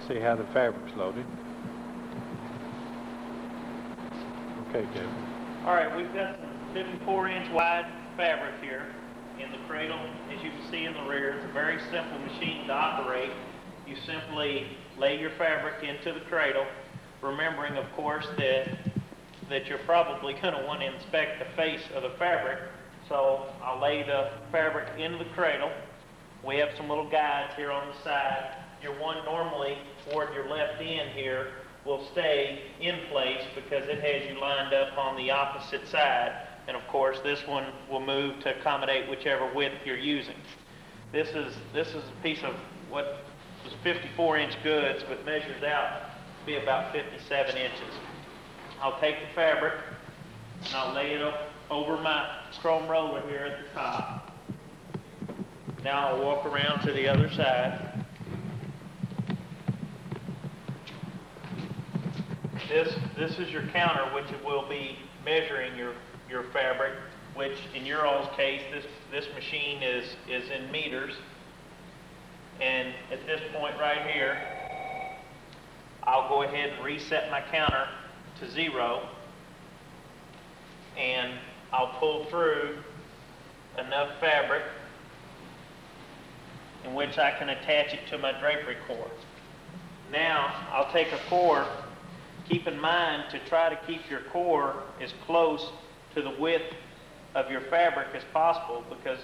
see how the fabric's loaded. Okay, Kevin. All right, we've got some 54-inch wide fabric here in the cradle. As you can see in the rear, it's a very simple machine to operate. You simply lay your fabric into the cradle, remembering, of course, that you're probably going to want to inspect the face of the fabric. So I'll lay the fabric into the cradle. We have some little guides here on the side. Your one normally toward your left end here will stay in place because it has you lined up on the opposite side. And of course, this one will move to accommodate whichever width you're using. This is a piece of what was 54-inch goods, but measures out to be about 57 inches. I'll take the fabric and I'll lay it over my chrome roller here at the top. Now I'll walk around to the other side. This is your counter, which will be measuring your fabric, which in your all's case, this machine is in meters. And at this point right here, I'll go ahead and reset my counter to 0, and I'll pull through enough fabric in which I can attach it to my drapery core. Now I'll take a core. Keep in mind to try to keep your core as close to the width of your fabric as possible, because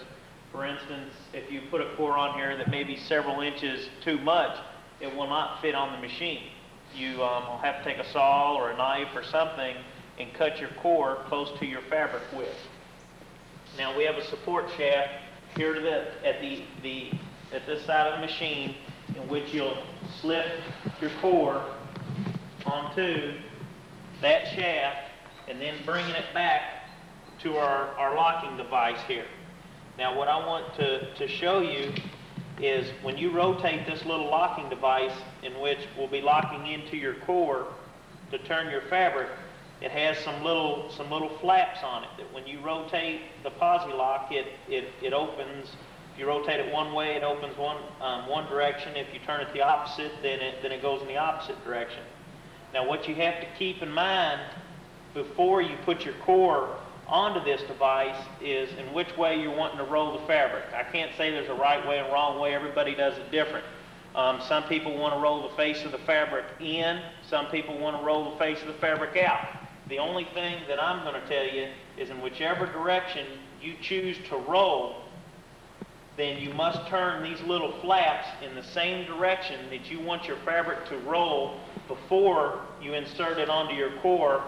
for instance, if you put a core on here that may be several inches too much, it will not fit on the machine. You will have to take a saw or a knife or something and cut your core close to your fabric width. Now we have a support shaft here at this side of the machine, in which you'll slip your core onto that shaft and then bringing it back to our locking device here. Now what I want to show you is when you rotate this little locking device, in which will be locking into your core to turn your fabric, it has some little flaps on it that when you rotate the posi lock, it opens. If you rotate it one way, it opens one direction. If you turn it the opposite, then it goes in the opposite direction. Now what you have to keep in mind before you put your core onto this device is in which way you're wanting to roll the fabric. I can't say there's a right way and wrong way. Everybody does it different. Some people want to roll the face of the fabric in. Some people want to roll the face of the fabric out. The only thing that I'm going to tell you is in whichever direction you choose to roll, then you must turn these little flaps in the same direction that you want your fabric to roll before you insert it onto your core,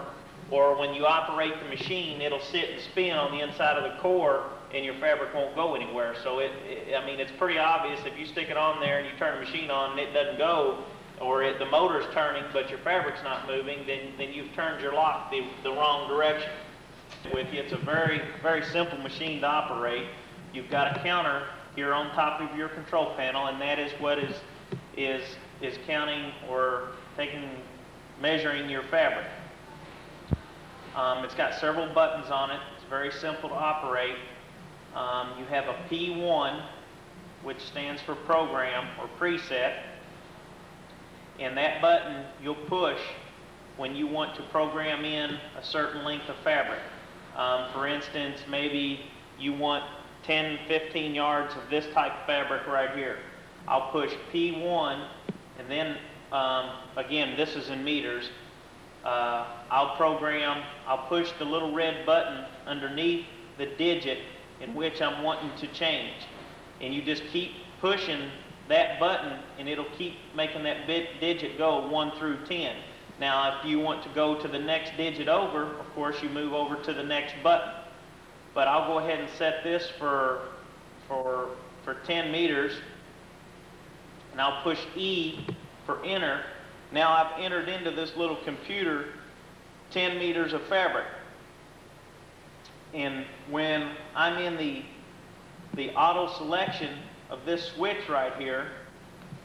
or when you operate the machine, it'll sit and spin on the inside of the core and your fabric won't go anywhere. So I mean, it's pretty obvious if you stick it on there and you turn the machine on and it doesn't go, or the motor's turning but your fabric's not moving, then you've turned your lock the wrong direction. With you, it's a very, very simple machine to operate. You've got a counter here on top of your control panel, and that is what is counting or measuring your fabric. It's got several buttons on it. It's very simple to operate. You have a P1, which stands for program or preset, and that button you'll push when you want to program in a certain length of fabric. For instance, maybe you want 10, 15 yards of this type of fabric right here. I'll push P1, and then again, this is in meters. I'll push the little red button underneath the digit in which I'm wanting to change. And you just keep pushing that button and it'll keep making that digit go 1 through 10. Now if you want to go to the next digit over, of course you move over to the next button. But I'll go ahead and set this for 10 meters, and I'll push E for enter. Now I've entered into this little computer 10 meters of fabric. And when I'm in the auto selection of this switch right here,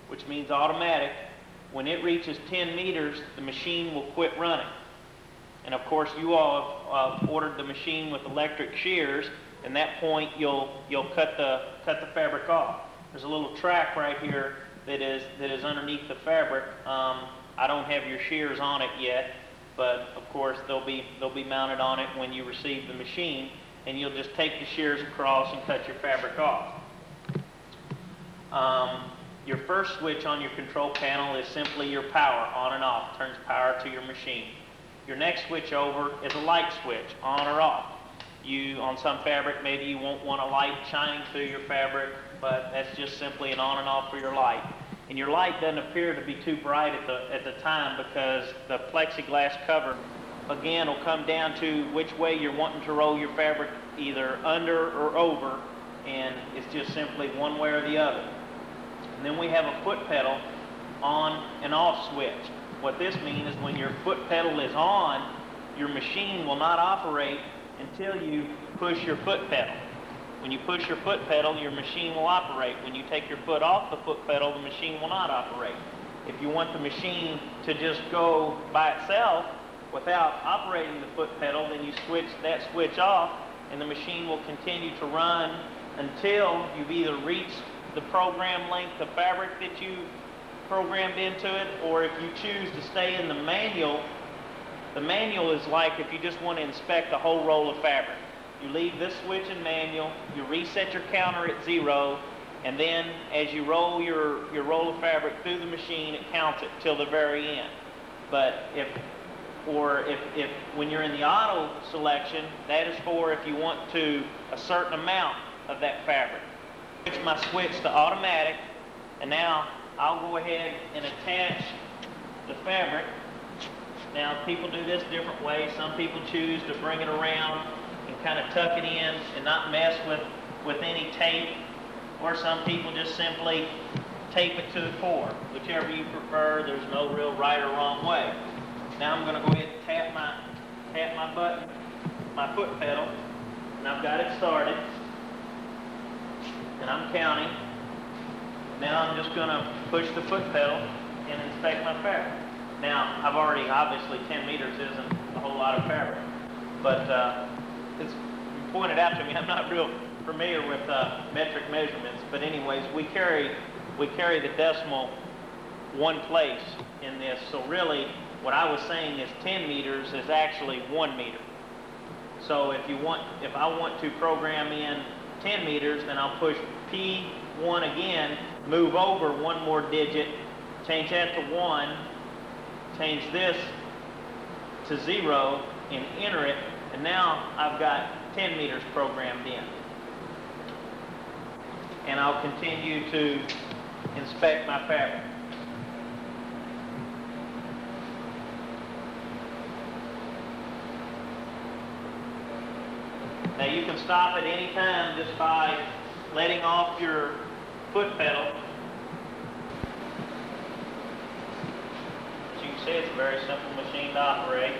which means automatic, when it reaches 10 meters, the machine will quit running. And of course you all have ordered the machine with electric shears, and at that point you'll cut the fabric off. There's a little track right here that is underneath the fabric. I don't have your shears on it yet, but of course they'll be mounted on it when you receive the machine, and you'll just take the shears across and cut your fabric off. Your first switch on your control panel is simply your power, on and off, turns power to your machine. Your next switch over is a light switch, on or off. On some fabric, maybe you won't want a light shining through your fabric, but that's just simply an on and off for your light. And your light doesn't appear to be too bright at the time because the plexiglass cover, again, will come down to which way you're wanting to roll your fabric, either under or over, and it's just simply one way or the other. And then we have a foot pedal on and off switch. What this means is when your foot pedal is on, your machine will not operate until you push your foot pedal. When you push your foot pedal, your machine will operate. When you take your foot off the foot pedal, the machine will not operate. If you want the machine to just go by itself without operating the foot pedal, then you switch that switch off, and the machine will continue to run until you've either reached the program length of fabric that you programmed into it, or if you choose to stay in the manual is like if you just want to inspect the whole roll of fabric. You leave this switch in manual, you reset your counter at 0, and then as you roll your roll of fabric through the machine, it counts it till the very end. But if when you're in the auto selection, that is for if you want to a certain amount of that fabric. Switch my switch to automatic, and now I'll go ahead and attach the fabric. Now people do this different ways. Some people choose to bring it around and kind of tuck it in and not mess with any tape, or some people just simply tape it to the core. Whichever you prefer, there's no real right or wrong way. Now I'm going to go ahead and tap my button, my foot pedal, and I've got it started, and I'm counting. Now I'm just going to push the foot pedal and inspect my fabric. Now, I've already, obviously 10 meters isn't a whole lot of fabric, but it's pointed out to me, I'm not real familiar with metric measurements, but anyways, we carry the decimal one place in this, so really what I was saying is 10 meters is actually 1 meter. So if I want to program in 10 meters, then I'll push P1 again, move over one more digit, change that to 1, change this to 0, and enter it, and now I've got 10 meters programmed in. And I'll continue to inspect my fabric. Now you can stop at any time just by letting off your foot pedal. As you can see, it's a very simple machine to operate.